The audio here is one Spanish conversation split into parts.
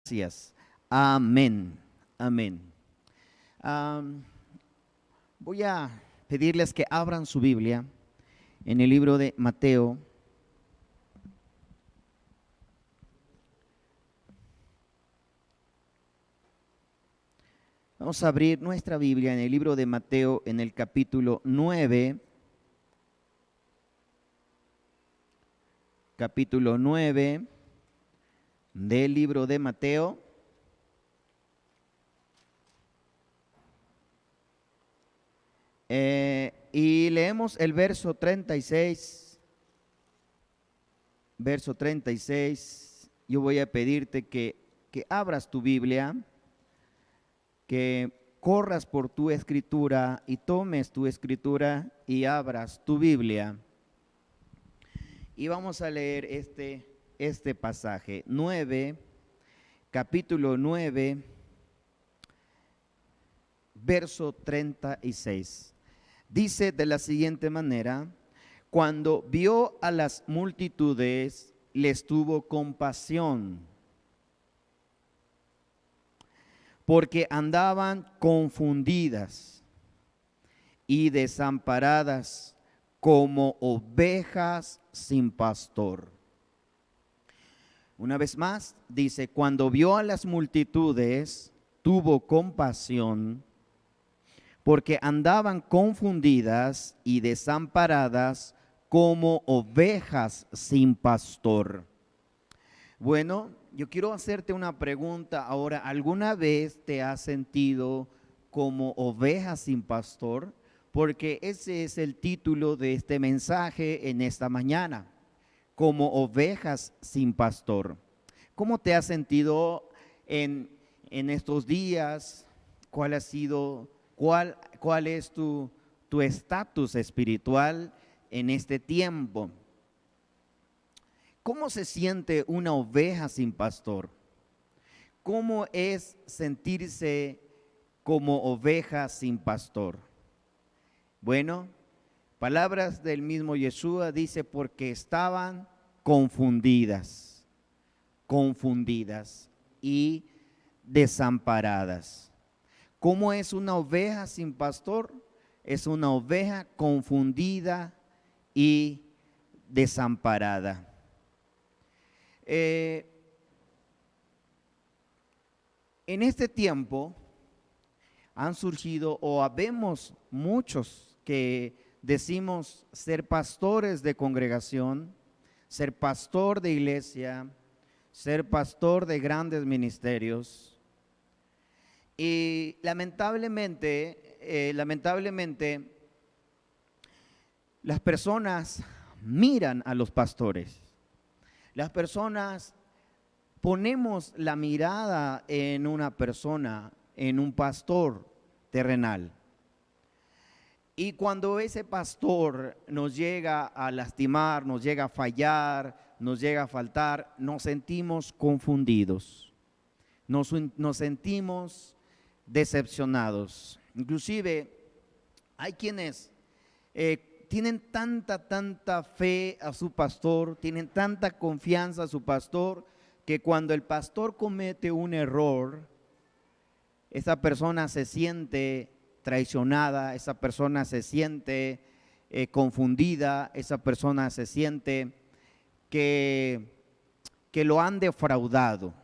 Gracias. Amén. Amén. Am, Voy a pedirles que abran su Biblia en el libro de Mateo. Vamos a abrir nuestra Biblia en el libro de Mateo en el capítulo 9. Capítulo 9 del libro de Mateo. Y leemos el verso 36. Verso 36. Yo voy a pedirte que abras tu Biblia, que corras por tu escritura y tomes tu escritura y abras tu Biblia. Y vamos a leer este pasaje. Capítulo 9, verso 36. Dice de la siguiente manera: cuando vio a las multitudes, les tuvo compasión, porque andaban confundidas y desamparadas como ovejas sin pastor. Una vez más, dice, cuando vio a las multitudes, tuvo compasión, porque andaban confundidas y desamparadas como ovejas sin pastor. Bueno, yo quiero hacerte una pregunta ahora. ¿Alguna vez te has sentido como oveja sin pastor? Porque ese es el título de este mensaje en esta mañana, como ovejas sin pastor. ¿Cómo te has sentido en estos días? ¿Cuál ha sido, cuál es tu estatus espiritual en este tiempo? ¿Cómo se siente una oveja sin pastor? ¿Cómo es sentirse como oveja sin pastor? Bueno, palabras del mismo Yeshua dice, porque estaban confundidas y desamparadas. ¿Cómo es una oveja sin pastor? Es una oveja confundida y desamparada. En este tiempo han surgido o habemos muchos que decimos ser pastores de congregación, ser pastor de iglesia, ser pastor de grandes ministerios. Y lamentablemente, las personas miran a los pastores. Las personas ponemos la mirada en una persona, en un pastor terrenal. Y cuando ese pastor nos llega a lastimar, nos llega a fallar, nos llega a faltar, nos sentimos confundidos, nos sentimos decepcionados. Inclusive hay quienes tienen tanta fe a su pastor, tienen tanta confianza a su pastor, que cuando el pastor comete un error, esa persona se siente traicionada, esa persona se siente confundida, esa persona se siente que lo han defraudado.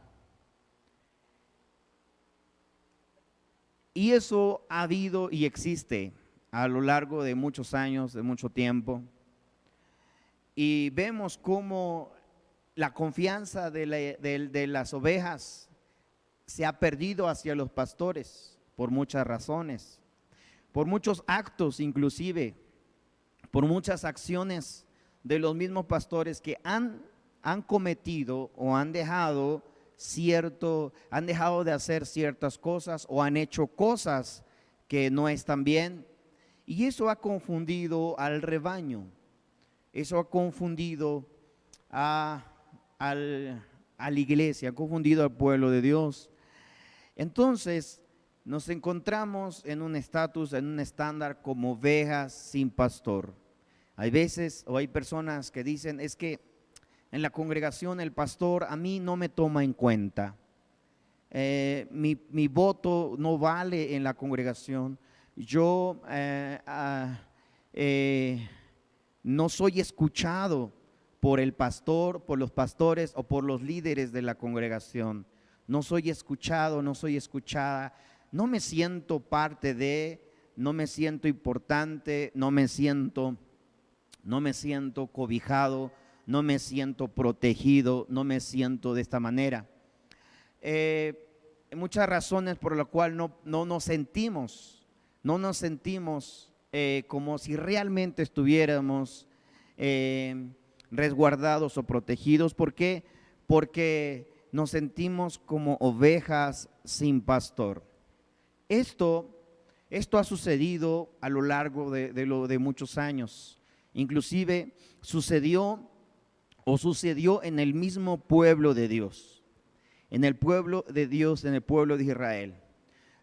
Y eso ha habido y existe a lo largo de muchos años, de mucho tiempo. Y vemos cómo la confianza de las ovejas se ha perdido hacia los pastores por muchas razones, por muchos actos inclusive, por muchas acciones de los mismos pastores que han cometido o han dejado de hacer ciertas cosas o han hecho cosas que no están bien. Y eso ha confundido al rebaño, eso ha confundido a la iglesia, ha confundido al pueblo de Dios. Entonces nos encontramos en un estatus, en un estándar como ovejas sin pastor. Hay veces o hay personas que dicen, es que en la congregación el pastor a mí no me toma en cuenta. mi voto no vale en la congregación, yo no soy escuchado por el pastor, por los pastores o por los líderes de la congregación. No soy escuchado, no soy escuchada, no me siento parte de, no me siento importante, no me siento cobijado, no me siento protegido, no me siento de esta manera. Muchas razones por las cuales no nos sentimos como si realmente estuviéramos resguardados o protegidos. ¿Por qué? Porque nos sentimos como ovejas sin pastor. Esto ha sucedido a lo largo de muchos años. Inclusive sucedió en el mismo pueblo de Dios, en el pueblo de Dios, en el pueblo de Israel.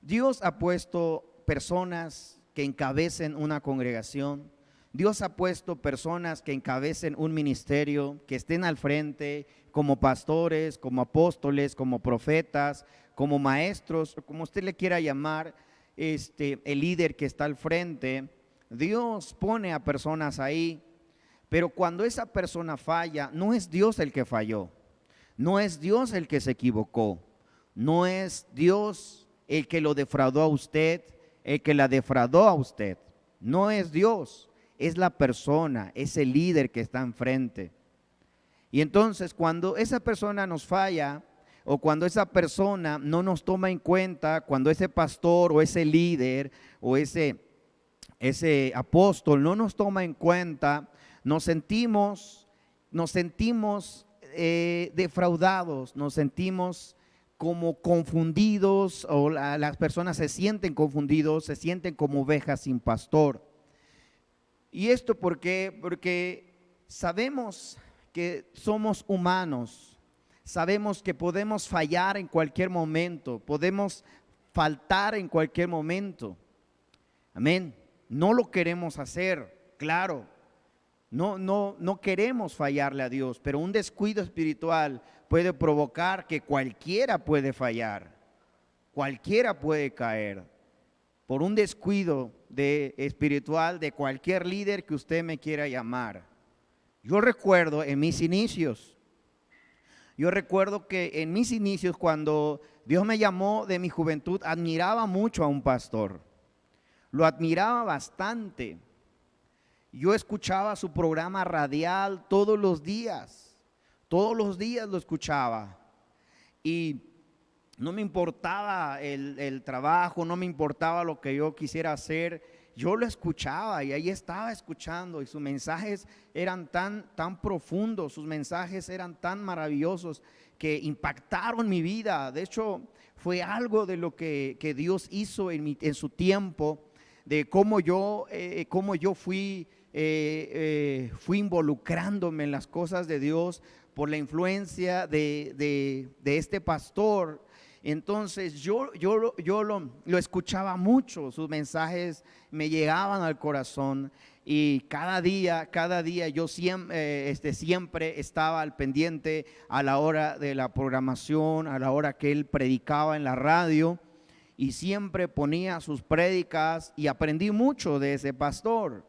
Dios ha puesto personas que encabecen una congregación. Dios ha puesto personas que encabecen un ministerio, que estén al frente como pastores, como apóstoles, como profetas, como maestros, como usted le quiera llamar, el líder que está al frente. Dios pone a personas ahí, pero cuando esa persona falla, no es Dios el que falló, no es Dios el que se equivocó, no es Dios el que lo defraudó a usted, el que la defraudó a usted, no es Dios, es la persona, es el líder que está enfrente. Y entonces cuando esa persona nos falla, o cuando esa persona no nos toma en cuenta, cuando ese pastor o ese líder o ese apóstol no nos toma en cuenta, nos sentimos defraudados, nos sentimos como confundidos, o las personas se sienten confundidos, se sienten como ovejas sin pastor. ¿Y esto por qué? Porque sabemos que somos humanos, sabemos que podemos fallar en cualquier momento, podemos faltar en cualquier momento. Amén. No lo queremos hacer, claro. No queremos fallarle a Dios, pero un descuido espiritual puede provocar que cualquiera puede fallar, cualquiera puede caer por un descuido espiritual de cualquier líder que usted me quiera llamar. Yo recuerdo en mis inicios, cuando Dios me llamó de mi juventud, admiraba mucho a un pastor, lo admiraba bastante. Yo escuchaba su programa radial todos los días lo escuchaba, y no me importaba el trabajo, no me importaba lo que yo quisiera hacer, yo lo escuchaba y ahí estaba escuchando, y sus mensajes eran tan profundos, sus mensajes eran tan maravillosos que impactaron mi vida. De hecho, fue algo de lo que Dios hizo en su tiempo, de cómo yo fui involucrándome en las cosas de Dios por la influencia de este pastor. Entonces yo lo escuchaba mucho, sus mensajes me llegaban al corazón, y cada día yo siempre estaba al pendiente a la hora de la programación, a la hora que él predicaba en la radio, y siempre ponía sus prédicas y aprendí mucho de ese pastor.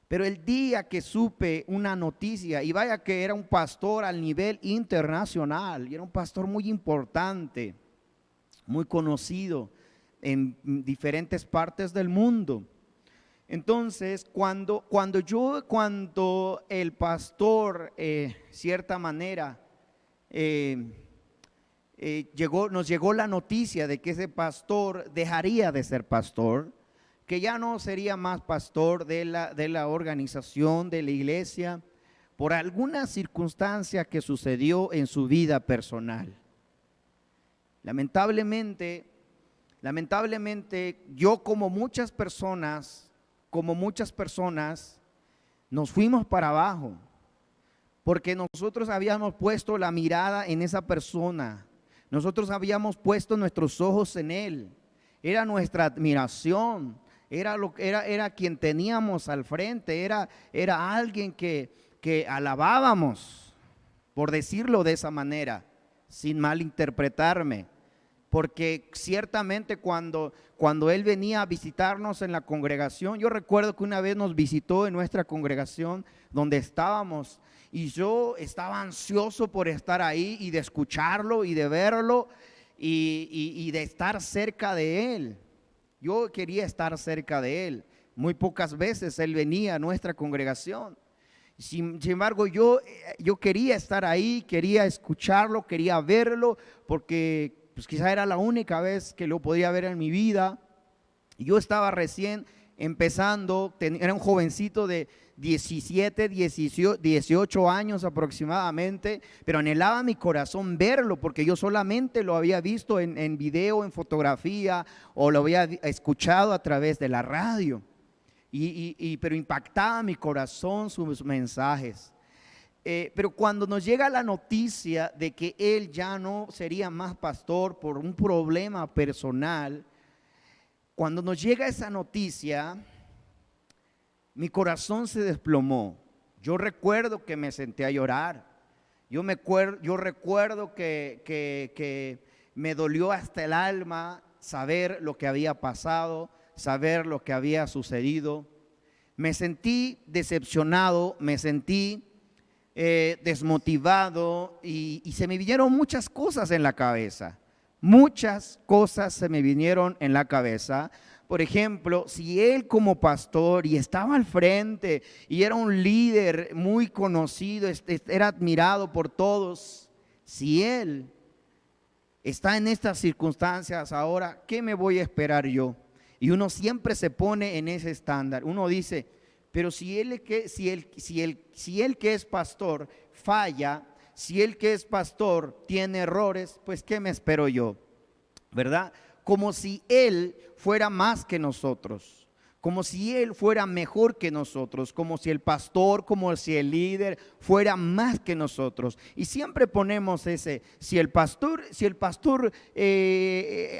Pero el día que supe una noticia, y vaya que era un pastor al nivel internacional, y era un pastor muy importante, muy conocido en diferentes partes del mundo. Entonces, cuando el pastor, cierta manera, nos llegó la noticia de que ese pastor dejaría de ser pastor, que ya no sería más pastor de la organización, de la iglesia, por alguna circunstancia que sucedió en su vida personal. Lamentablemente, yo como muchas personas, nos fuimos para abajo, porque nosotros habíamos puesto la mirada en esa persona, nosotros habíamos puesto nuestros ojos en él, era nuestra admiración. Era quien teníamos al frente, era alguien que alabábamos, por decirlo de esa manera, sin malinterpretarme. porque ciertamente cuando él venía a visitarnos en la congregación, yo recuerdo que una vez nos visitó en nuestra congregación donde estábamos, y yo estaba ansioso por estar ahí y de escucharlo y de verlo y de estar cerca de él. Yo quería estar cerca de él. Muy pocas veces él venía a nuestra congregación. Sin embargo, yo quería estar ahí, quería escucharlo, quería verlo, porque pues quizá era la única vez que lo podía ver en mi vida. Yo estaba recién empezando, era un jovencito de 17, 18 años aproximadamente, pero anhelaba mi corazón verlo, porque yo solamente lo había visto en video, en fotografía, o lo había escuchado a través de la radio. Pero impactaba mi corazón sus mensajes. Pero cuando nos llega la noticia de que él ya no sería más pastor por un problema personal, cuando nos llega esa noticia, mi corazón se desplomó. Yo recuerdo que me senté a llorar. Yo recuerdo que me dolió hasta el alma saber lo que había pasado, saber lo que había sucedido. Me sentí decepcionado, me sentí desmotivado y se me vinieron muchas cosas en la cabeza. Muchas cosas se me vinieron en la cabeza. Por ejemplo, si él como pastor y estaba al frente y era un líder muy conocido, era admirado por todos, si él está en estas circunstancias ahora, ¿qué me voy a esperar yo? Y uno siempre se pone en ese estándar. Uno dice, pero si él que es pastor falla, si él que es pastor tiene errores, pues ¿qué me espero yo? ¿Verdad? Como si él fuera más que nosotros, como si él fuera mejor que nosotros, como si el pastor, como si el líder fuera más que nosotros. Y siempre ponemos ese, si el pastor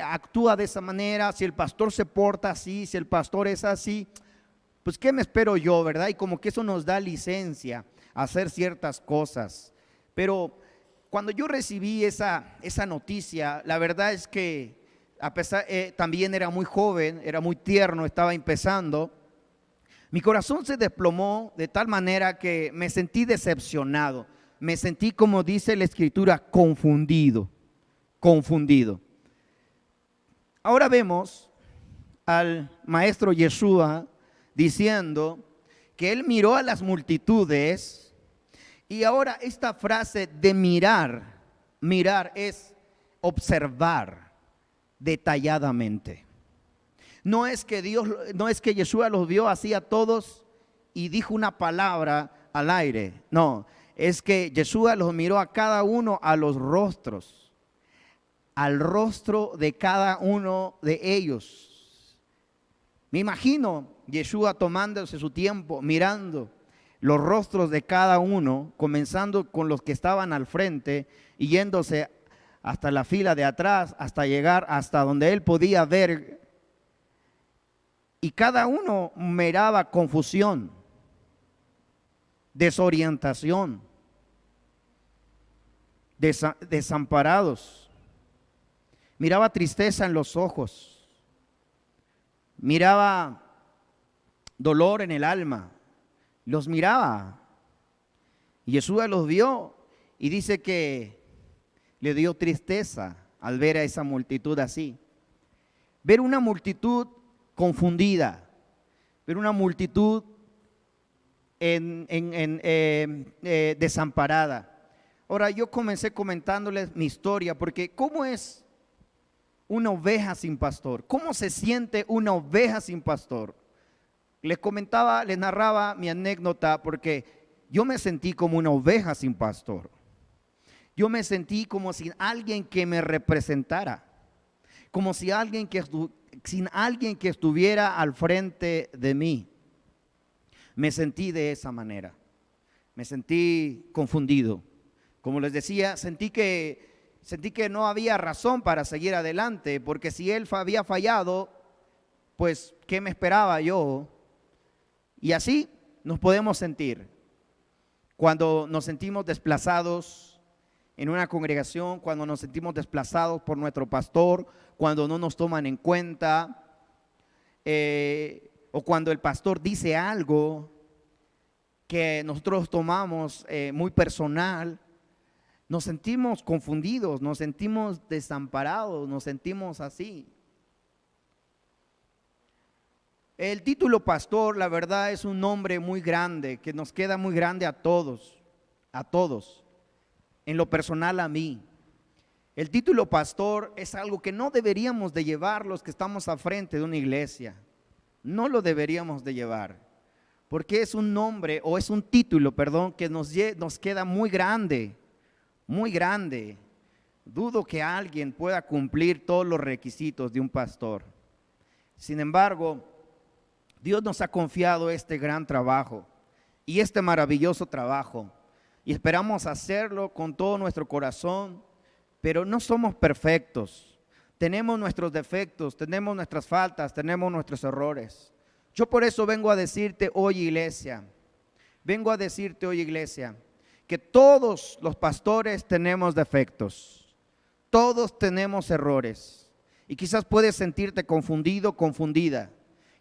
actúa de esa manera, si el pastor se porta así, si el pastor es así, pues ¿qué me espero yo, verdad? Y como que eso nos da licencia a hacer ciertas cosas. Pero cuando yo recibí esa noticia, la verdad es que a pesar, también era muy joven, era muy tierno, estaba empezando. Mi corazón se desplomó de tal manera que me sentí decepcionado. Me sentí, como dice la Escritura, confundido. Ahora vemos al maestro Yeshua diciendo que él miró a las multitudes, y ahora esta frase de mirar es observar detalladamente. No es que Yeshua los vio así a todos y dijo una palabra al aire. No, es que Yeshua los miró a cada uno a los rostros, al rostro de cada uno de ellos. Me imagino Yeshua tomándose su tiempo, mirando los rostros de cada uno, comenzando con los que estaban al frente y yéndose hasta la fila de atrás, hasta llegar hasta donde él podía ver. Y cada uno miraba confusión, desorientación, desamparados. Miraba tristeza en los ojos, miraba dolor en el alma, los miraba. Y Jesús los vio y dice que le dio tristeza al ver a esa multitud así. Ver una multitud confundida, ver una multitud desamparada. Ahora yo comencé comentándoles mi historia, porque ¿cómo es una oveja sin pastor? ¿Cómo se siente una oveja sin pastor? Les narraba mi anécdota, porque yo me sentí como una oveja sin pastor. Yo me sentí como sin alguien que me representara, como si sin alguien que estuviera al frente de mí. Me sentí de esa manera, me sentí confundido. Como les decía, sentí que no había razón para seguir adelante, porque si él había fallado, pues ¿qué me esperaba yo? Y así nos podemos sentir cuando nos sentimos desplazados en una congregación, cuando nos sentimos desplazados por nuestro pastor, cuando no nos toman en cuenta, o cuando el pastor dice algo que nosotros tomamos muy personal, nos sentimos confundidos, nos sentimos desamparados, nos sentimos así. El título pastor, la verdad, es un nombre muy grande, que nos queda muy grande a todos, en lo personal a mí. El título pastor es algo que no deberíamos de llevar los que estamos al frente de una iglesia, no lo deberíamos de llevar, porque es un nombre, o es un título, perdón, que nos queda muy grande, muy grande. Dudo que alguien pueda cumplir todos los requisitos de un pastor. Sin embargo, Dios nos ha confiado este gran trabajo y este maravilloso trabajo, y esperamos hacerlo con todo nuestro corazón, pero no somos perfectos. Tenemos nuestros defectos, tenemos nuestras faltas, tenemos nuestros errores. Yo por eso vengo a decirte hoy, iglesia, que todos los pastores tenemos defectos, todos tenemos errores, y quizás puedes sentirte confundido, confundida.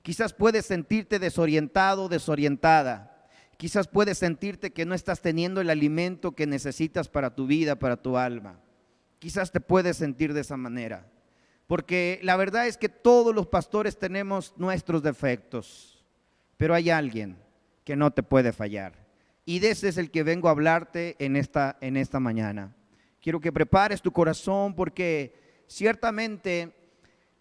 Quizás puedes sentirte desorientado, desorientada. Quizás puedes sentirte que no estás teniendo el alimento que necesitas para tu vida, para tu alma. Quizás te puedes sentir de esa manera. Porque la verdad es que todos los pastores tenemos nuestros defectos. Pero hay alguien que no te puede fallar. Y de ese es el que vengo a hablarte en esta mañana. Quiero que prepares tu corazón, porque ciertamente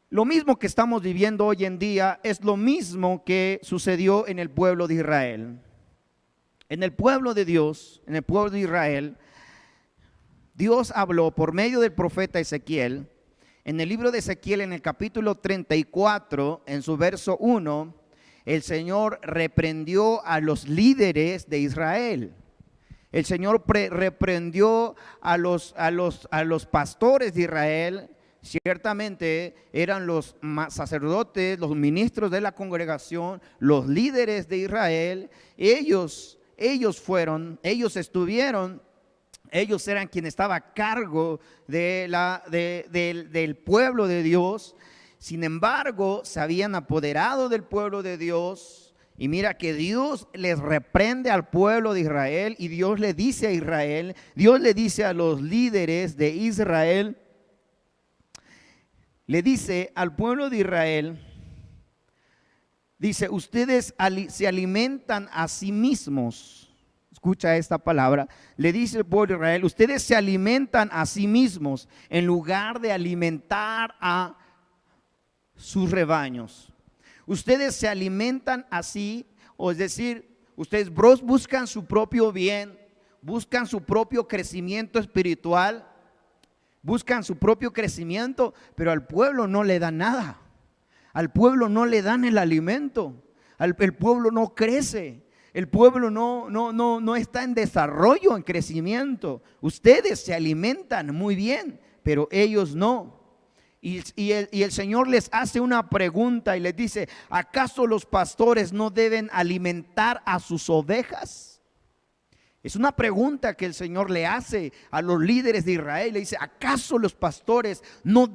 lo mismo que estamos viviendo hoy en día es lo mismo que sucedió en el pueblo de Israel. En el pueblo de Dios, en el pueblo de Israel, Dios habló por medio del profeta Ezequiel. En el libro de Ezequiel, en el capítulo 34, en su verso 1, el Señor reprendió a los líderes de Israel. El Señor reprendió a los pastores de Israel. Ciertamente eran los sacerdotes, los ministros de la congregación, los líderes de Israel. Ellos eran quien estaba a cargo del pueblo de Dios. Sin embargo, se habían apoderado del pueblo de Dios. Y mira que Dios les reprende al pueblo de Israel, y Dios le dice a Israel, Dios le dice a los líderes de Israel, le dice al pueblo de Israel, dice: ustedes se alimentan a sí mismos. Escucha esta palabra. Le dice el pueblo de Israel: ustedes se alimentan a sí mismos en lugar de alimentar a sus rebaños. Ustedes se alimentan así, o es decir, ustedes buscan su propio bien, buscan su propio crecimiento espiritual, buscan su propio crecimiento, pero al pueblo no le dan nada. Al pueblo no le dan el alimento. El pueblo no crece. El pueblo no está en desarrollo, en crecimiento. Ustedes se alimentan muy bien, pero ellos no. Y el Señor les hace una pregunta y les dice: ¿acaso los pastores no deben alimentar a sus ovejas? Es una pregunta que el Señor le hace a los líderes de Israel. Le dice: ¿acaso los pastores no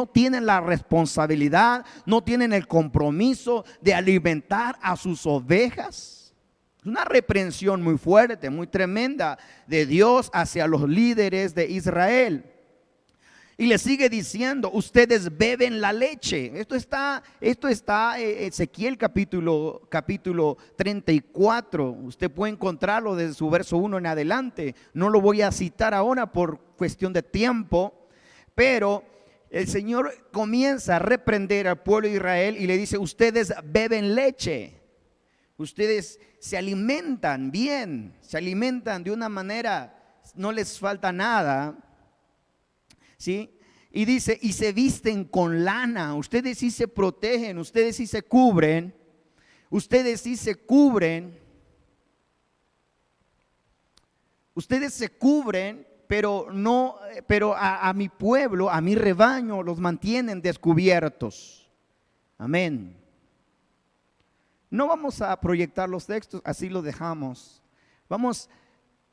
tienen la responsabilidad, no tienen el compromiso de alimentar a sus ovejas? Es una reprensión muy fuerte, muy tremenda de Dios hacia los líderes de Israel. Y le sigue diciendo: ustedes beben la leche. Esto está Ezequiel capítulo 34. Usted puede encontrarlo desde su verso 1 en adelante. No lo voy a citar ahora por cuestión de tiempo, pero el Señor comienza a reprender al pueblo de Israel y le dice: ustedes beben leche. Ustedes se alimentan bien, se alimentan de una manera, no les falta nada. ¿Sí? Y dice: y se visten con lana. Ustedes sí se protegen, ustedes sí se cubren. Ustedes sí se cubren. Ustedes se cubren, pero a mi pueblo, a mi rebaño, los mantienen descubiertos. Amén. No vamos a proyectar los textos, así lo dejamos. Vamos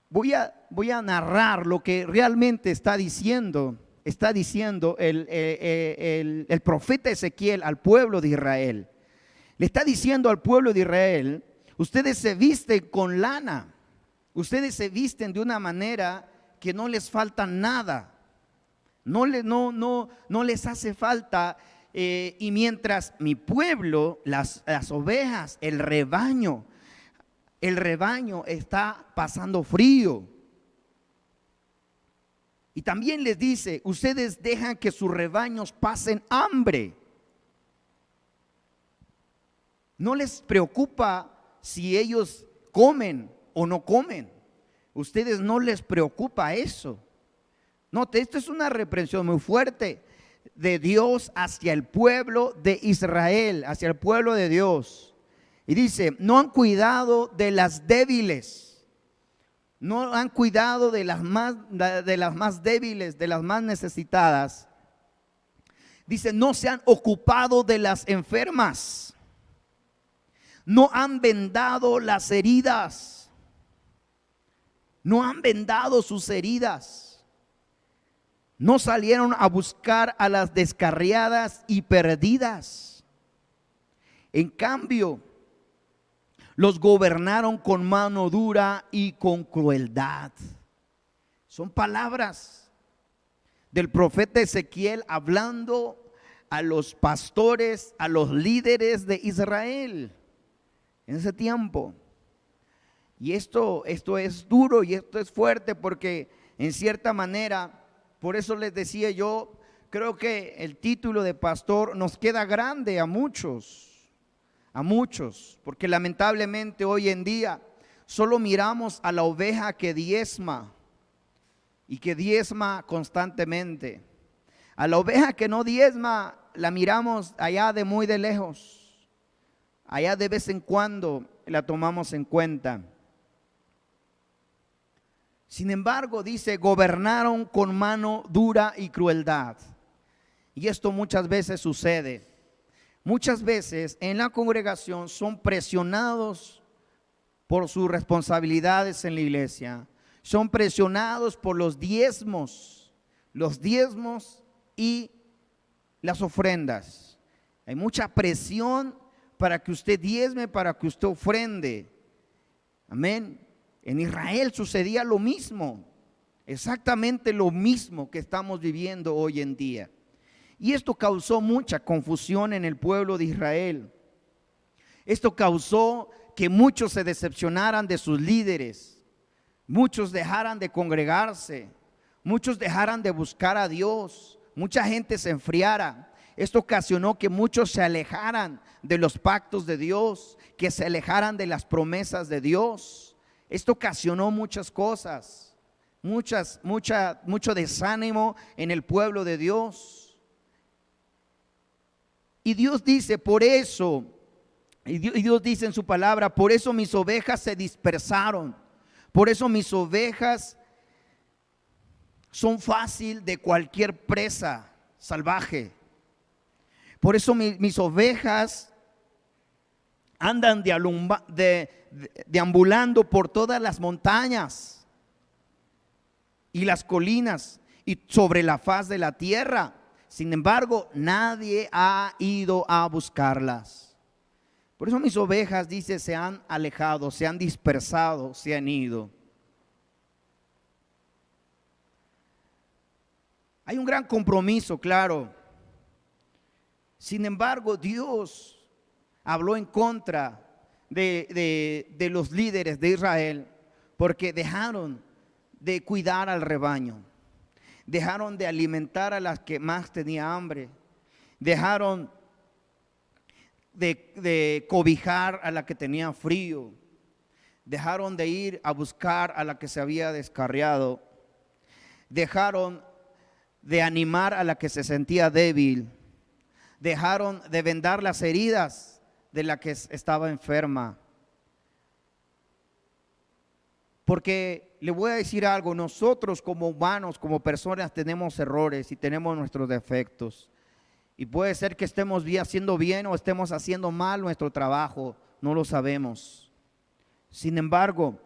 voy a narrar lo que realmente está diciendo el profeta Ezequiel al pueblo de Israel. Le está diciendo al pueblo de Israel: ustedes se visten con lana, ustedes se visten de una manera que no les falta nada, no les hace falta, y mientras mi pueblo, las ovejas, el rebaño está pasando frío. Y también les dice: ustedes dejan que sus rebaños pasen hambre. No les preocupa si ellos comen o no comen. Ustedes no les preocupa eso. Note, esto es una reprensión muy fuerte de Dios hacia el pueblo de Israel, hacia el pueblo de Dios. Y dice: no han cuidado de las débiles, no han cuidado de las más débiles, de las más necesitadas. Dice: no se han ocupado de las enfermas, no han vendado las heridas, no han vendado sus heridas, no salieron a buscar a las descarriadas y perdidas. En cambio, los gobernaron con mano dura y con crueldad. Son palabras del profeta Ezequiel hablando a los pastores, a los líderes de Israel en ese tiempo. Y esto es duro y esto es fuerte, porque en cierta manera, por eso les decía, yo creo que el título de pastor nos queda grande a muchos, porque lamentablemente hoy en día solo miramos a la oveja que diezma y que diezma constantemente. A la oveja que no diezma la miramos allá de muy de lejos, allá de vez en cuando la tomamos en cuenta. Sin embargo, dice: gobernaron con mano dura y crueldad. Y esto muchas veces sucede. Muchas veces en la congregación son presionados por sus responsabilidades en la iglesia. Son presionados por los diezmos y las ofrendas. Hay mucha presión para que usted diezme, para que usted ofrende. Amén. En Israel sucedía lo mismo, exactamente lo mismo que estamos viviendo hoy en día. Y esto causó mucha confusión en el pueblo de Israel. Esto causó que muchos se decepcionaran de sus líderes, muchos dejaran de congregarse, muchos dejaran de buscar a Dios, mucha gente se enfriara. Esto ocasionó que muchos se alejaran de los pactos de Dios, que se alejaran de las promesas de Dios. Esto ocasionó muchas cosas, mucho desánimo en el pueblo de Dios. Y Dios dice: por eso, y Dios dice en su palabra: por eso mis ovejas se dispersaron, por eso mis ovejas son fácil de cualquier presa salvaje. Por eso mis ovejas andan deambulando por todas las montañas y las colinas y sobre la faz de la tierra. Sin embargo, nadie ha ido a buscarlas. Por eso mis ovejas, dice, se han alejado, se han dispersado, se han ido. Hay un gran compromiso, claro. Sin embargo, Dios habló en contra de los líderes de Israel, porque dejaron de cuidar al rebaño, dejaron de alimentar a las que más tenía hambre, dejaron de cobijar a la que tenía frío, dejaron de ir a buscar a la que se había descarriado, dejaron de animar a la que se sentía débil, dejaron de vendar las heridas de la que estaba enferma. Porque le voy a decir algo: nosotros como humanos, como personas, tenemos errores y tenemos nuestros defectos. Y puede ser que estemos haciendo bien o estemos haciendo mal nuestro trabajo, no lo sabemos. Sin embargo,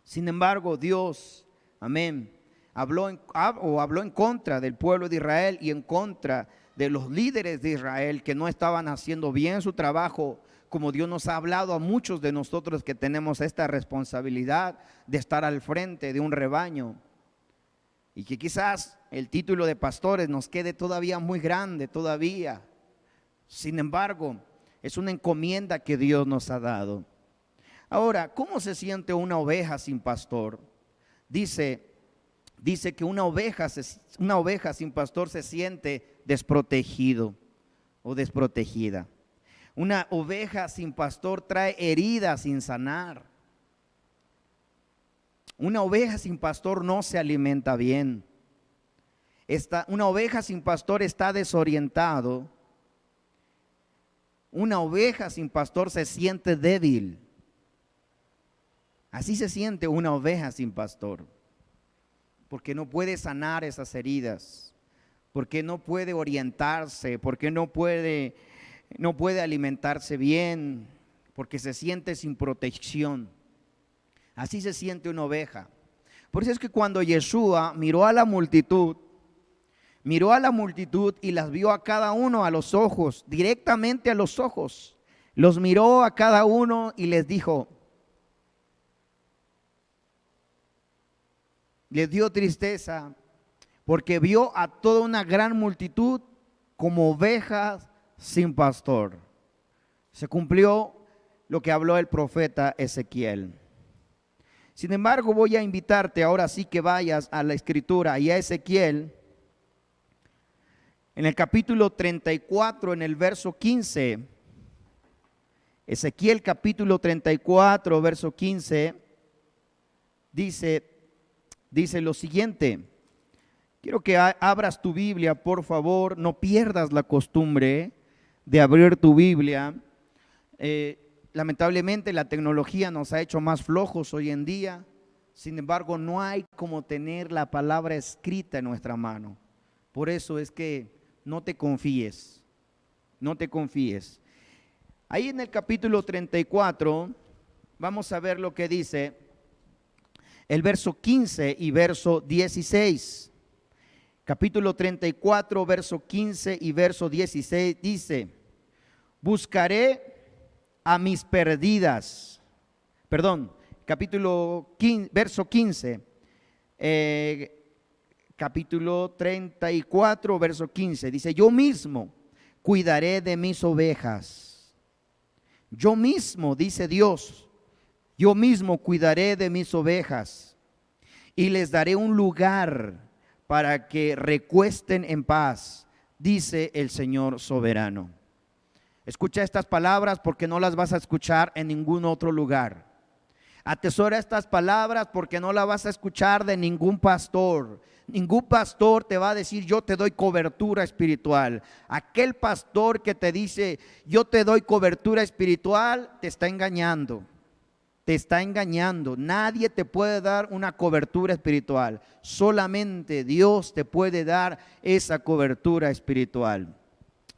Sin embargo, Dios, amén, habló en contra del pueblo de Israel y en contra de los líderes de Israel que no estaban haciendo bien su trabajo, como Dios nos ha hablado a muchos de nosotros que tenemos esta responsabilidad de estar al frente de un rebaño. Y que quizás el título de pastores nos quede todavía muy grande, todavía. Sin embargo, es una encomienda que Dios nos ha dado. Ahora, ¿cómo se siente una oveja sin pastor? Dice que una oveja sin pastor se siente desprotegido o desprotegida. Una oveja sin pastor trae heridas sin sanar. Una oveja sin pastor no se alimenta bien. Una oveja sin pastor está desorientado. Una oveja sin pastor se siente débil. Así se siente una oveja sin pastor, porque no puede sanar esas heridas, porque no puede orientarse, porque no puede alimentarse bien, porque se siente sin protección. Así se siente una oveja. Por eso es que cuando Yeshua miró a la multitud y las vio a cada uno a los ojos, directamente a los ojos, los miró a cada uno y les dijo, les dio tristeza porque vio a toda una gran multitud como ovejas sin pastor. Se cumplió lo que habló el profeta Ezequiel. Sin embargo, voy a invitarte ahora sí que vayas a la escritura y a Ezequiel, en el capítulo 34, en el verso 15. Ezequiel capítulo 34, verso 15, dice lo siguiente. Quiero que abras tu Biblia, por favor, no pierdas la costumbre de abrir tu Biblia. Lamentablemente la tecnología nos ha hecho más flojos hoy en día. Sin embargo, no hay como tener la palabra escrita en nuestra mano. Por eso es que no te confíes, no te confíes. Ahí en el capítulo 34 vamos a ver lo que dice el verso 15 y verso 16. Capítulo 34, verso 15 y verso 16 dice: buscaré a mis perdidas. Perdón, capítulo 15, verso 15. Capítulo 34, verso 15. Dice: yo mismo cuidaré de mis ovejas. Yo mismo, dice Dios, yo mismo cuidaré de mis ovejas y les daré un lugar para que recuesten en paz, dice el Señor soberano. Escucha estas palabras porque no las vas a escuchar en ningún otro lugar. Atesora estas palabras porque no las vas a escuchar de ningún pastor. Ningún pastor te va a decir: yo te doy cobertura espiritual. Aquel pastor que te dice: yo te doy cobertura espiritual, te está engañando. Te está engañando. Nadie te puede dar una cobertura espiritual. Solamente Dios te puede dar esa cobertura espiritual.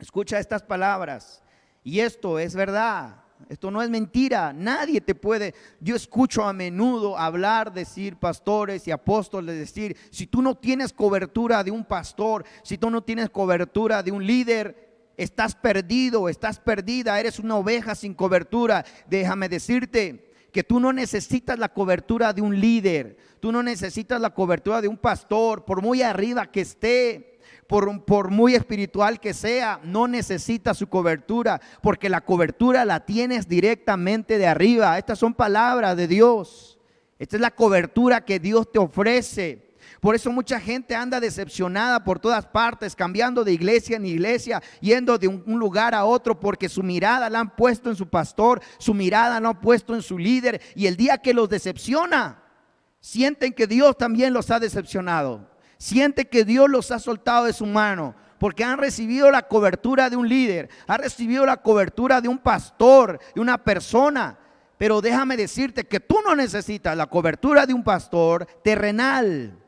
Escucha estas palabras. Y esto es verdad. Esto no es mentira. Nadie te puede. Yo escucho a menudo hablar, decir pastores y apóstoles, decir: si tú no tienes cobertura de un pastor, si tú no tienes cobertura de un líder, estás perdido, estás perdida, eres una oveja sin cobertura. Déjame decirte que tú no necesitas la cobertura de un líder, tú no necesitas la cobertura de un pastor, por muy arriba que esté, por muy espiritual que sea, no necesitas su cobertura, porque la cobertura la tienes directamente de arriba. Estas son palabras de Dios. Esta es la cobertura que Dios te ofrece. Por eso mucha gente anda decepcionada por todas partes, cambiando de iglesia en iglesia, yendo de un lugar a otro, porque su mirada la han puesto en su pastor, su mirada la han puesto en su líder, y el día que los decepciona, sienten que Dios también los ha decepcionado, sienten que Dios los ha soltado de su mano, porque han recibido la cobertura de un líder, han recibido la cobertura de un pastor, de una persona. Pero déjame decirte que tú no necesitas la cobertura de un pastor terrenal.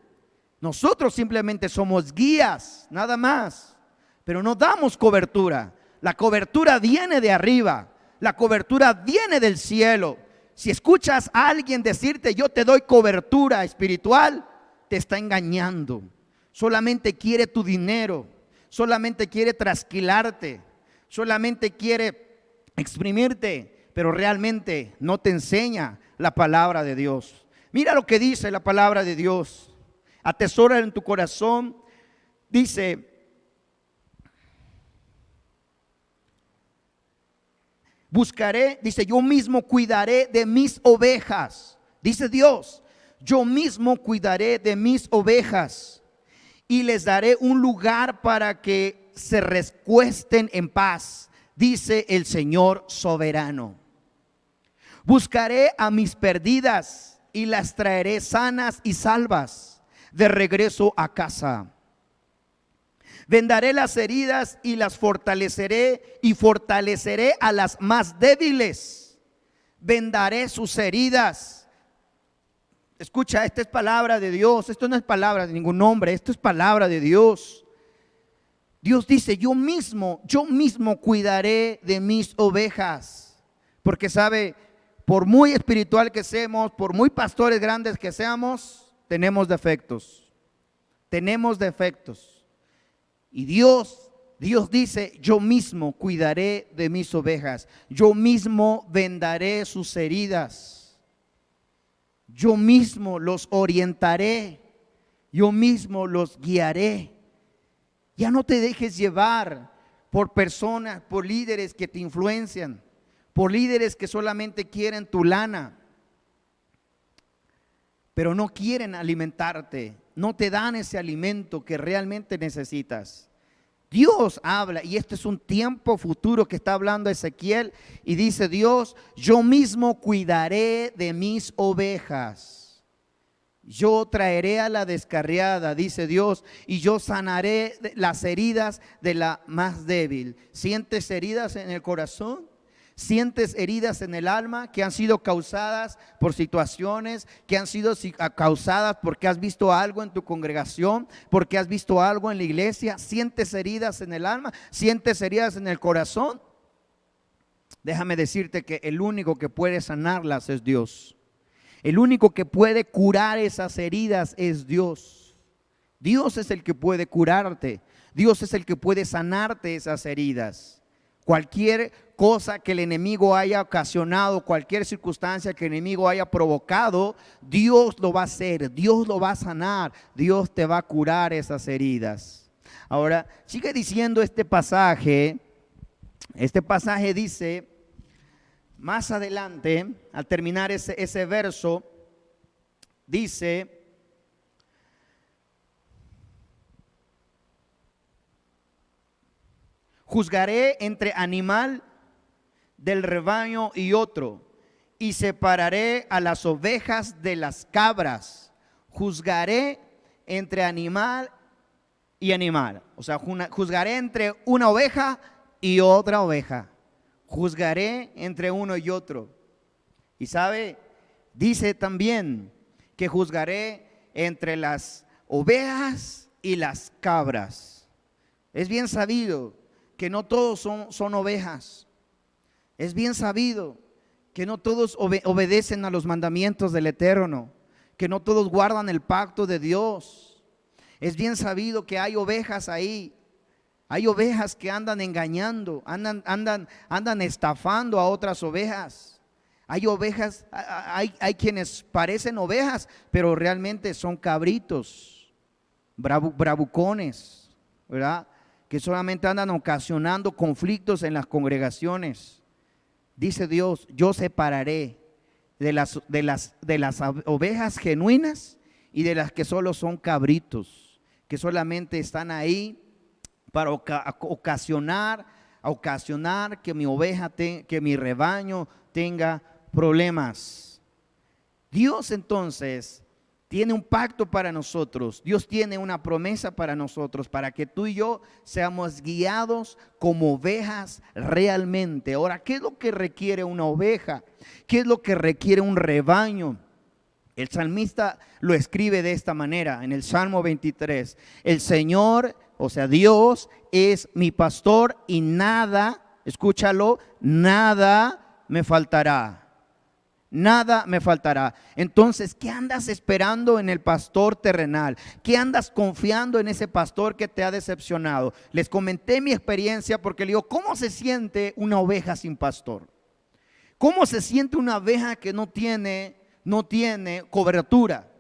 Nosotros simplemente somos guías, nada más, pero no damos cobertura. La cobertura viene de arriba, la cobertura viene del cielo. Si escuchas a alguien decirte yo te doy cobertura espiritual, te está engañando. Solamente quiere tu dinero, solamente quiere trasquilarte, solamente quiere exprimirte, pero realmente no te enseña la palabra de Dios. Mira lo que dice la palabra de Dios. Atesora en tu corazón. Dice, buscaré, dice, yo mismo cuidaré de mis ovejas. Dice Dios, yo mismo cuidaré de mis ovejas y les daré un lugar para que se recuesten en paz, dice el Señor soberano. Buscaré a mis perdidas y las traeré sanas y salvas de regreso a casa. Vendaré las heridas y las fortaleceré y fortaleceré a las más débiles. Vendaré sus heridas. Escucha, esta es palabra de Dios. Esto no es palabra de ningún hombre, esto es palabra de Dios. Dios dice, yo mismo cuidaré de mis ovejas. Porque sabe, por muy espiritual que seamos, por muy pastores grandes que seamos, tenemos defectos. Tenemos defectos. Y Dios dice, yo mismo cuidaré de mis ovejas. Yo mismo vendaré sus heridas. Yo mismo los orientaré. Yo mismo los guiaré. Ya no te dejes llevar por personas, por líderes que te influencian, por líderes que solamente quieren tu lana, pero no quieren alimentarte, no te dan ese alimento que realmente necesitas. Dios habla, y este es un tiempo futuro que está hablando Ezequiel, y dice Dios, yo mismo cuidaré de mis ovejas. Yo traeré a la descarriada, dice Dios, y yo sanaré las heridas de la más débil. ¿Sientes heridas en el corazón? ¿Sientes heridas en el alma que han sido causadas por situaciones, que han sido causadas porque has visto algo en tu congregación, porque has visto algo en la iglesia? ¿Sientes heridas en el alma? ¿Sientes heridas en el corazón? Déjame decirte que el único que puede sanarlas es Dios. El único que puede curar esas heridas es Dios. Dios es el que puede curarte. Dios es el que puede sanarte esas heridas. Cualquier cosa que el enemigo haya ocasionado, cualquier circunstancia que el enemigo haya provocado, Dios lo va a hacer, Dios lo va a sanar, Dios te va a curar esas heridas. Ahora, sigue diciendo este pasaje dice, más adelante, al terminar ese verso, dice, juzgaré entre animal del rebaño y otro, y separaré a las ovejas de las cabras. Juzgaré entre animal y animal. O sea, juzgaré entre una oveja y otra oveja. Juzgaré entre uno y otro. Y sabe, dice también que juzgaré entre las ovejas y las cabras. Es bien sabido que no todos son ovejas. Es bien sabido que no todos obedecen a los mandamientos del Eterno, que no todos guardan el pacto de Dios. Es bien sabido que hay ovejas ahí. Hay ovejas que andan engañando, andan estafando a otras ovejas. Hay ovejas, hay quienes parecen ovejas, pero realmente son cabritos, bravucones, ¿verdad? Que solamente andan ocasionando conflictos en las congregaciones. Dice Dios, yo separaré de las ovejas genuinas y de las que solo son cabritos, que solamente están ahí para ocasionar que mi oveja, que mi rebaño tenga problemas. Dios entonces tiene un pacto para nosotros. Dios tiene una promesa para nosotros, para que tú y yo seamos guiados como ovejas realmente. Ahora, ¿qué es lo que requiere una oveja? ¿Qué es lo que requiere un rebaño? El salmista lo escribe de esta manera en el Salmo 23. El Señor, o sea, Dios es mi pastor y nada, escúchalo, nada me faltará. Nada me faltará. Entonces, ¿qué andas esperando en el pastor terrenal? ¿Qué andas confiando en ese pastor que te ha decepcionado? Les comenté mi experiencia porque le digo, ¿cómo se siente una oveja sin pastor? ¿Cómo se siente una oveja que no tiene cobertura?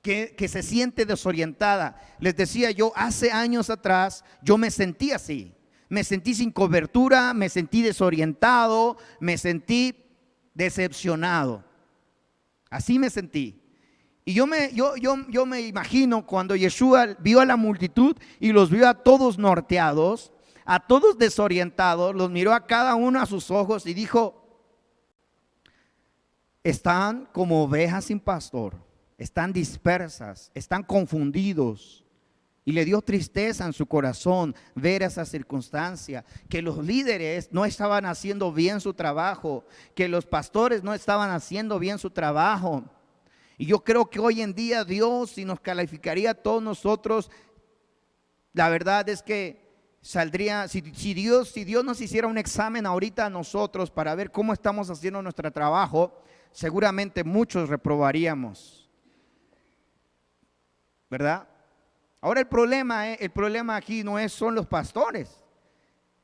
Que se siente desorientada. Les decía yo, hace años atrás, yo me sentí así. Me sentí sin cobertura, me sentí desorientado, me sentí decepcionado. Así me sentí. Y yo me imagino cuando Yeshua vio a la multitud y los vio a todos norteados, a todos desorientados, los miró a cada uno a sus ojos y dijo, están como ovejas sin pastor, están dispersas, están confundidos. Y le dio tristeza en su corazón ver esa circunstancia, que los líderes no estaban haciendo bien su trabajo, que los pastores no estaban haciendo bien su trabajo. Y yo creo que hoy en día Dios, si nos calificaría a todos nosotros, la verdad es que saldría, si Dios nos hiciera un examen ahorita a nosotros para ver cómo estamos haciendo nuestro trabajo, seguramente muchos reprobaríamos, ¿verdad? Ahora el problema aquí no son los pastores,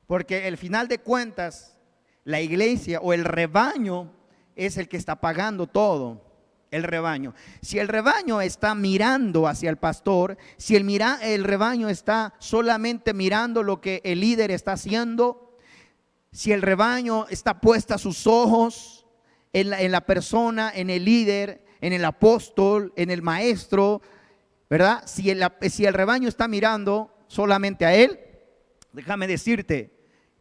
porque al final de cuentas la iglesia o el rebaño es el que está pagando todo, el rebaño. Si el rebaño está mirando hacia el pastor, si el rebaño está solamente mirando lo que el líder está haciendo, si el rebaño está puesta sus ojos en la persona, en el líder, en el apóstol, en el maestro, ¿verdad? Si el rebaño está mirando solamente a él, déjame decirte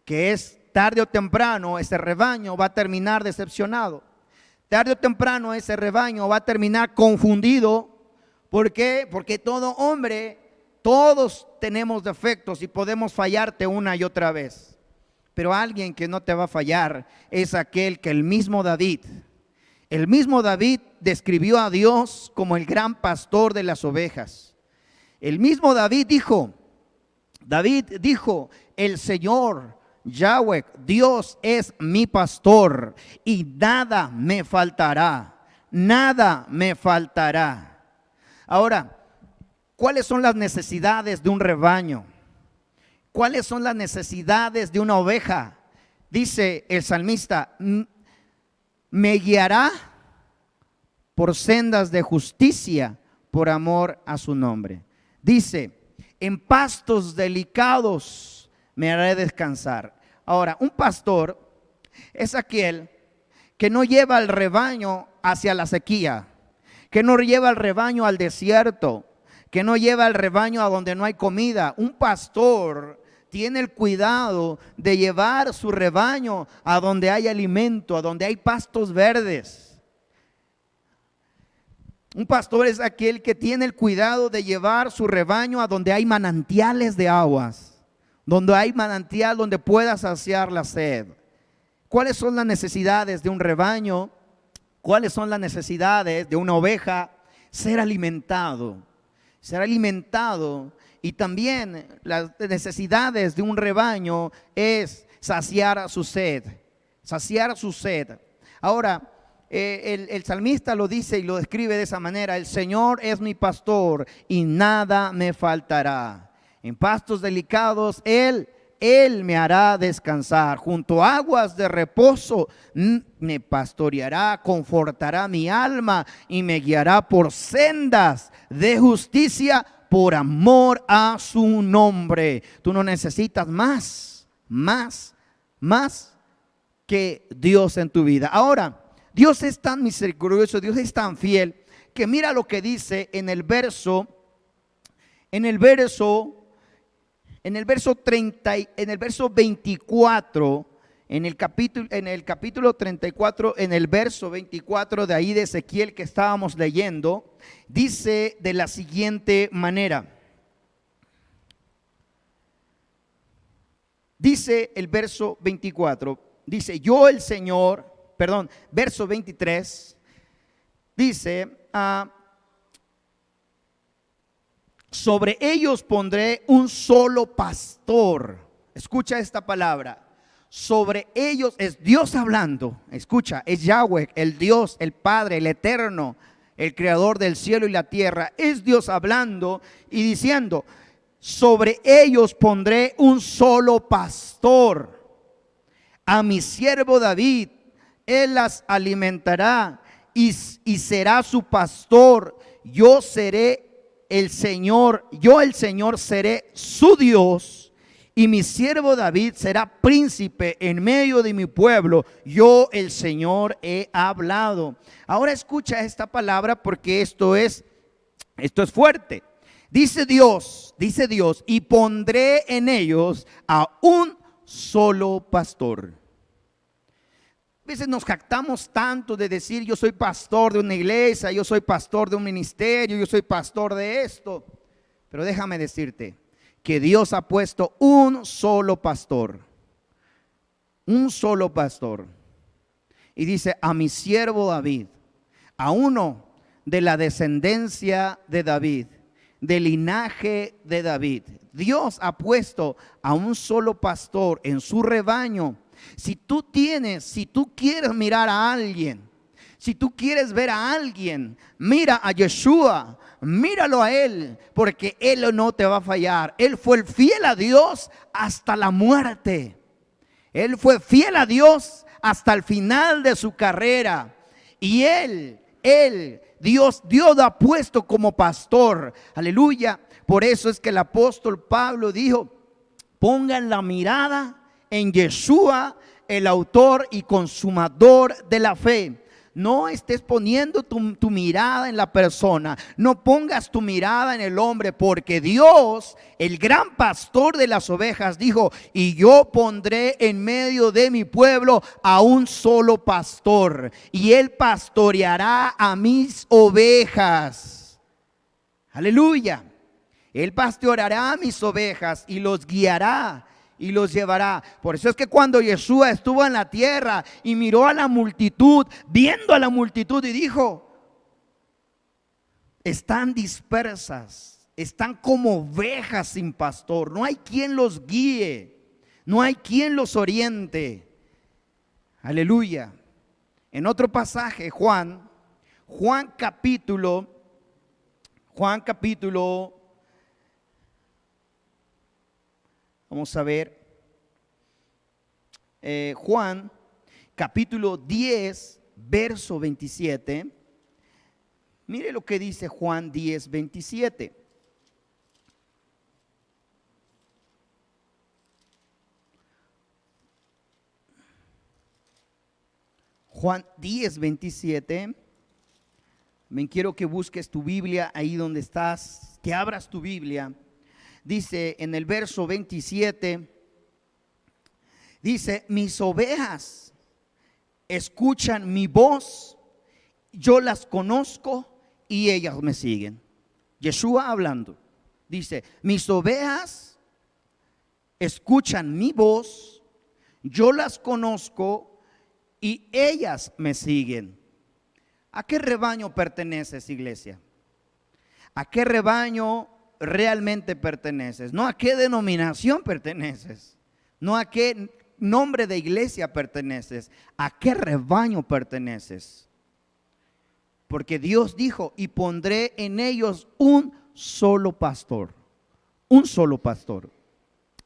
que es tarde o temprano ese rebaño va a terminar decepcionado. Tarde o temprano ese rebaño va a terminar confundido. ¿Por qué? Porque todo hombre, todos tenemos defectos y podemos fallarte una y otra vez. Pero alguien que no te va a fallar es aquel que el mismo David describió a Dios como el gran pastor de las ovejas. El mismo David dijo, el Señor, Yahweh, Dios es mi pastor y nada me faltará, nada me faltará. Ahora, ¿cuáles son las necesidades de un rebaño? ¿Cuáles son las necesidades de una oveja? Dice el salmista, me guiará por sendas de justicia por amor a su nombre. Dice, en pastos delicados me haré descansar. Ahora, un pastor es aquel que no lleva al rebaño hacia la sequía, que no lleva al rebaño al desierto, que no lleva al rebaño a donde no hay comida. Un pastor tiene el cuidado de llevar su rebaño a donde hay alimento, a donde hay pastos verdes. Un pastor es aquel que tiene el cuidado de llevar su rebaño a donde hay manantiales de aguas, donde hay manantial donde pueda saciar la sed. ¿Cuáles son las necesidades de un rebaño? ¿Cuáles son las necesidades de una oveja? Ser alimentado. Y también las necesidades de un rebaño es saciar su sed. Ahora, el salmista lo dice y lo describe de esa manera: el Señor es mi pastor y nada me faltará. En pastos delicados Él me hará descansar. Junto a aguas de reposo me pastoreará, confortará mi alma y me guiará por sendas de justicia por amor a su nombre. Tú no necesitas más que Dios en tu vida. Ahora, Dios es tan misericordioso, Dios es tan fiel, que mira lo que dice en el verso 24, en el capítulo 34, en el verso 24 de ahí de Ezequiel que estábamos leyendo, dice de la siguiente manera. Dice el verso 24, dice, yo el Señor, verso 23, dice, sobre ellos pondré un solo pastor. Escucha esta palabra. sobre ellos, es Dios hablando, escucha, es Yahweh, el Dios, el Padre, el Eterno, el Creador del cielo y la tierra, es Dios hablando y diciendo: sobre ellos pondré un solo pastor, a mi siervo David, él las alimentará y será su pastor. Yo seré el Señor, yo el Señor seré su Dios, y mi siervo David será príncipe en medio de mi pueblo. Yo el Señor he hablado. Ahora escucha esta palabra, porque esto es fuerte. Dice Dios, y pondré en ellos a un solo pastor. A veces nos jactamos tanto de decir: yo soy pastor de una iglesia, yo soy pastor de un ministerio, yo soy pastor de esto. Pero déjame decirte que Dios ha puesto un solo pastor. Un solo pastor. Y dice: a mi siervo David, a uno de la descendencia de David, del linaje de David. Dios ha puesto a un solo pastor en su rebaño. Si tú quieres mirar a alguien, si tú quieres ver a alguien, mira a Yeshua, míralo a Él, porque Él no te va a fallar. Él fue fiel a Dios hasta la muerte. Él fue fiel a Dios hasta el final de su carrera. Y Dios lo ha puesto como pastor. Aleluya. Por eso es que el apóstol Pablo dijo: pongan la mirada en Yeshua, el autor y consumador de la fe. No estés poniendo tu mirada en la persona. No pongas tu mirada en el hombre, porque Dios, el gran pastor de las ovejas, dijo: y yo pondré en medio de mi pueblo a un solo pastor, y él pastoreará a mis ovejas. Aleluya. Él pastoreará a mis ovejas y los guiará y los llevará. Por eso es que cuando Yeshua estuvo en la tierra y miró a la multitud, viendo a la multitud, y dijo: están dispersas, están como ovejas sin pastor, no hay quien los guíe, no hay quien los oriente. Aleluya. En otro pasaje, Juan capítulo, vamos a ver, Juan capítulo 10, verso 27. Mire lo que dice Juan 10, 27. Juan 10, 27. Me quiero que busques tu Biblia ahí donde estás, que abras tu Biblia. Dice en el verso 27, dice: mis ovejas escuchan mi voz, yo las conozco y ellas me siguen. Yeshua hablando, dice: mis ovejas escuchan mi voz, yo las conozco y ellas me siguen. ¿A qué rebaño perteneces, iglesia? ¿A qué rebaño realmente perteneces? No a qué denominación perteneces, no a qué nombre de iglesia perteneces, a qué rebaño perteneces. Porque Dios dijo: y pondré en ellos un solo pastor, un solo pastor.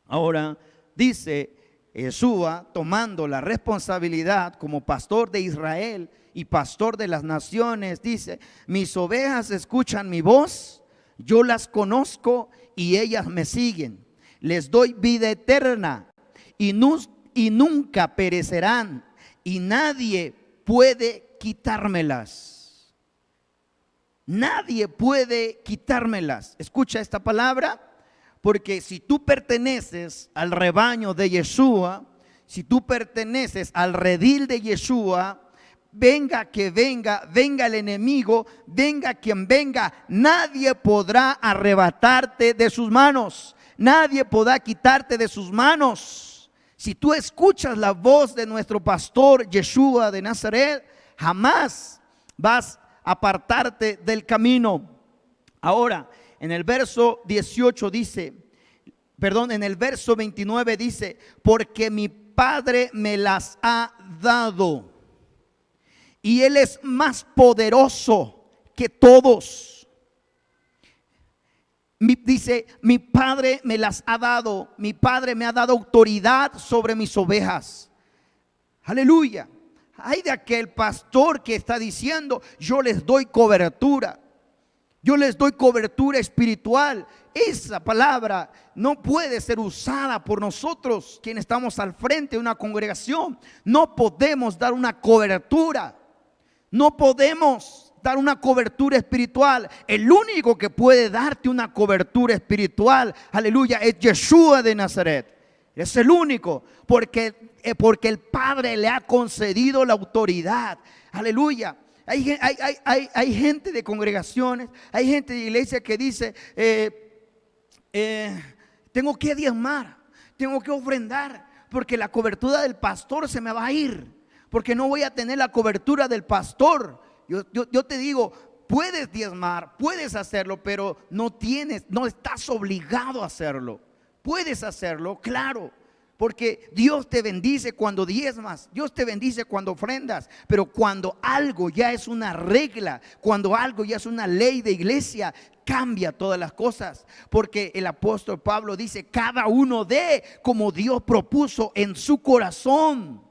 Ahora dice Yeshua, tomando la responsabilidad como pastor de Israel y pastor de las naciones, dice: mis ovejas escuchan mi voz, yo las conozco y ellas me siguen. Les doy vida eterna y nunca perecerán, y nadie puede quitármelas. Nadie puede quitármelas. Escucha esta palabra, porque si tú perteneces al rebaño de Yeshua, si tú perteneces al redil de Yeshua, venga que venga, venga el enemigo, venga quien venga, nadie podrá arrebatarte de sus manos, nadie podrá quitarte de sus manos. Si tú escuchas la voz de nuestro pastor Yeshua de Nazaret, jamás vas a apartarte del camino. Ahora, en el verso 18 dice, en el verso 29 dice: porque mi Padre me las ha dado. Y Él es más poderoso que todos. Dice, mi Padre me las ha dado. Mi Padre me ha dado autoridad sobre mis ovejas. Aleluya. Hay de aquel pastor que está diciendo, yo les doy cobertura. Yo les doy cobertura espiritual. Esa palabra no puede ser usada por nosotros, quienes estamos al frente de una congregación. No podemos dar una cobertura. No podemos dar una cobertura espiritual. El único que puede darte una cobertura espiritual, aleluya, es Yeshua de Nazaret. Es el único, porque el Padre le ha concedido la autoridad. Aleluya. Hay gente de congregaciones, hay gente de iglesia que dice, tengo que diezmar, tengo que ofrendar, porque la cobertura del pastor se me va a ir, porque no voy a tener la cobertura del pastor. Yo te digo, puedes diezmar, puedes hacerlo, pero no estás obligado a hacerlo. Puedes hacerlo, claro, porque Dios te bendice cuando diezmas, Dios te bendice cuando ofrendas, pero cuando algo ya es una regla, cuando algo ya es una ley de iglesia, cambia todas las cosas, porque el apóstol Pablo dice, cada uno dé como Dios propuso en su corazón.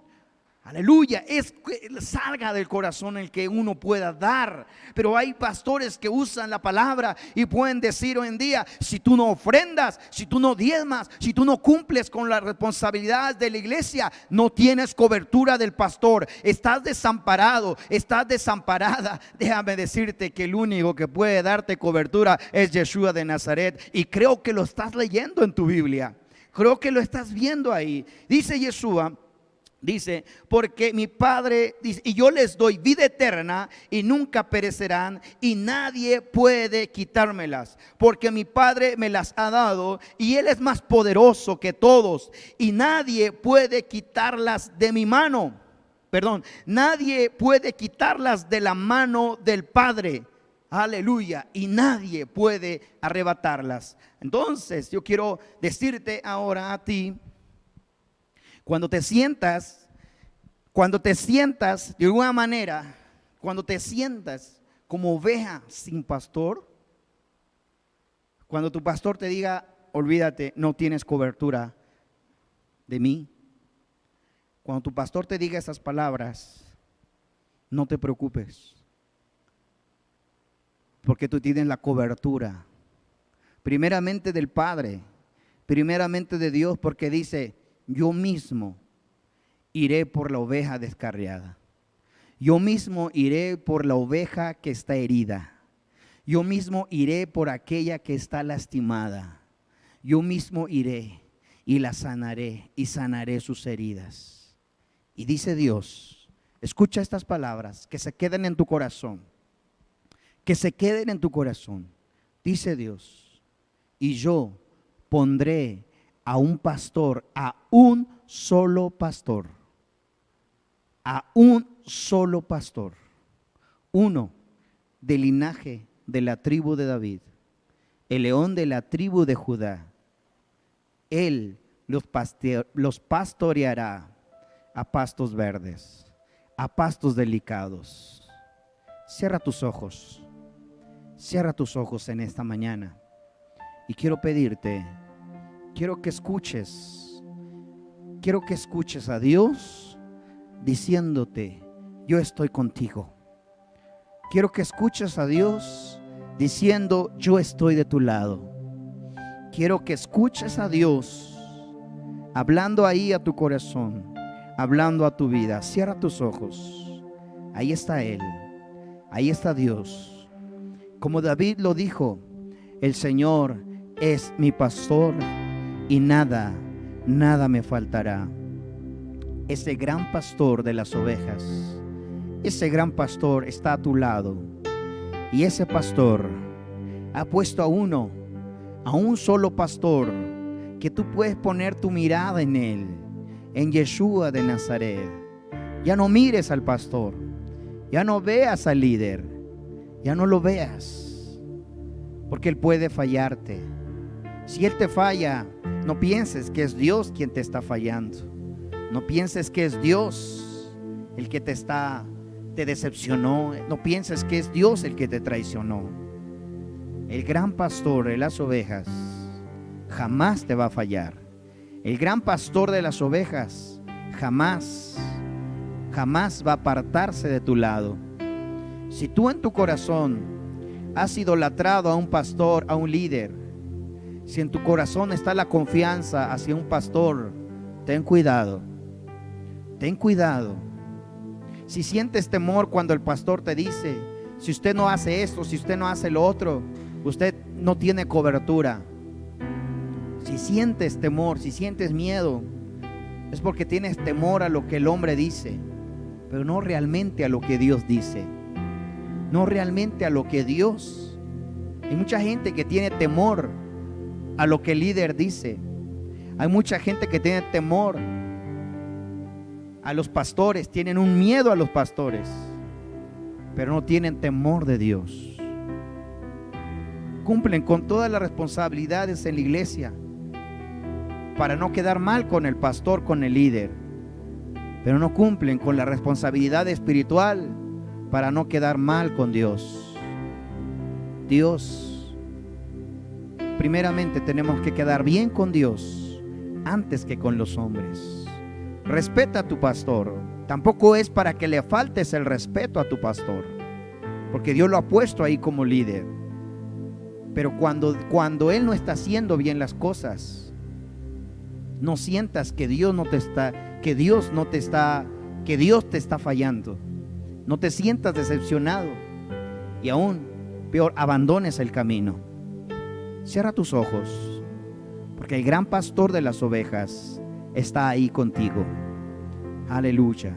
Aleluya, es que salga del corazón el que uno pueda dar. Pero hay pastores que usan la palabra y pueden decir hoy en día, si tú no ofrendas, si tú no diezmas, si tú no cumples con las responsabilidades de la iglesia, no tienes cobertura del pastor, estás desamparado, estás desamparada. Déjame decirte que el único que puede darte cobertura es Yeshua de Nazaret, y creo que lo estás leyendo en tu Biblia, creo que lo estás viendo ahí. Dice Yeshua, dice, porque mi Padre dice, y yo les doy vida eterna y nunca perecerán y nadie puede quitármelas, porque mi Padre me las ha dado y Él es más poderoso que todos y nadie puede quitarlas de mi mano. Perdón, nadie puede quitarlas de la mano del Padre. Aleluya, y nadie puede arrebatarlas. Entonces yo quiero decirte ahora a ti, cuando te sientas de alguna manera, cuando te sientas como oveja sin pastor, cuando tu pastor te diga, olvídate, no tienes cobertura de mí. Cuando tu pastor te diga esas palabras, no te preocupes, porque tú tienes la cobertura, primeramente del Padre, primeramente de Dios, porque dice, yo mismo iré por la oveja descarriada. Yo mismo iré por la oveja que está herida. Yo mismo iré por aquella que está lastimada. Yo mismo iré y la sanaré y sanaré sus heridas. Y dice Dios, escucha estas palabras que se queden en tu corazón. Que se queden en tu corazón. Dice Dios, y yo pondré a un pastor, a un solo pastor, a un solo pastor, uno del linaje de la tribu de David, el león de la tribu de Judá. Él los pastoreará a pastos verdes, a pastos delicados. Cierra tus ojos en esta mañana y quiero pedirte, quiero que escuches a Dios diciéndote, yo estoy contigo. Quiero que escuches a Dios diciendo, yo estoy de tu lado. Quiero que escuches a Dios hablando ahí a tu corazón, hablando a tu vida. Cierra tus ojos. Ahí está Él, ahí está Dios. Como David lo dijo, el Señor es mi pastor y nada me faltará. Ese gran pastor de las ovejas, ese gran pastor está a tu lado. Y ese pastor ha puesto a un solo pastor, que tú puedes poner tu mirada en él, en Yeshua de Nazaret. Ya no mires al pastor, ya no veas al líder, ya no lo veas, porque él puede fallarte. Si él te falla, no pienses que es Dios quien te está fallando. No pienses que es Dios el que te decepcionó. No pienses que es Dios el que te traicionó. El gran pastor de las ovejas jamás te va a fallar. El gran pastor de las ovejas jamás va a apartarse de tu lado. Si tú en tu corazón has idolatrado a un pastor, a un líder, si en tu corazón está la confianza hacia un pastor, ten cuidado. Ten cuidado. Si sientes temor cuando el pastor te dice, si usted no hace esto, si usted no hace lo otro, usted no tiene cobertura. Si sientes temor, si sientes miedo, es porque tienes temor a lo que el hombre dice, pero no realmente a lo que Dios dice. No realmente a lo que Dios. Hay mucha gente que tiene temor a lo que el líder dice. Hay mucha gente que tiene temor a los pastores, tienen un miedo a los pastores, pero no tienen temor de Dios. Cumplen con todas las responsabilidades en la iglesia para no quedar mal con el pastor, con el líder, pero no cumplen con la responsabilidad espiritual para no quedar mal con Dios. Dios, primeramente tenemos que quedar bien con Dios antes que con los hombres. Respeta a tu pastor. Tampoco es para que le faltes el respeto a tu pastor, porque Dios lo ha puesto ahí como líder. Pero cuando él no está haciendo bien las cosas, no sientas que Dios te está fallando. No te sientas decepcionado y aún peor, abandones el camino. Cierra tus ojos, porque el gran pastor de las ovejas está ahí contigo. Aleluya.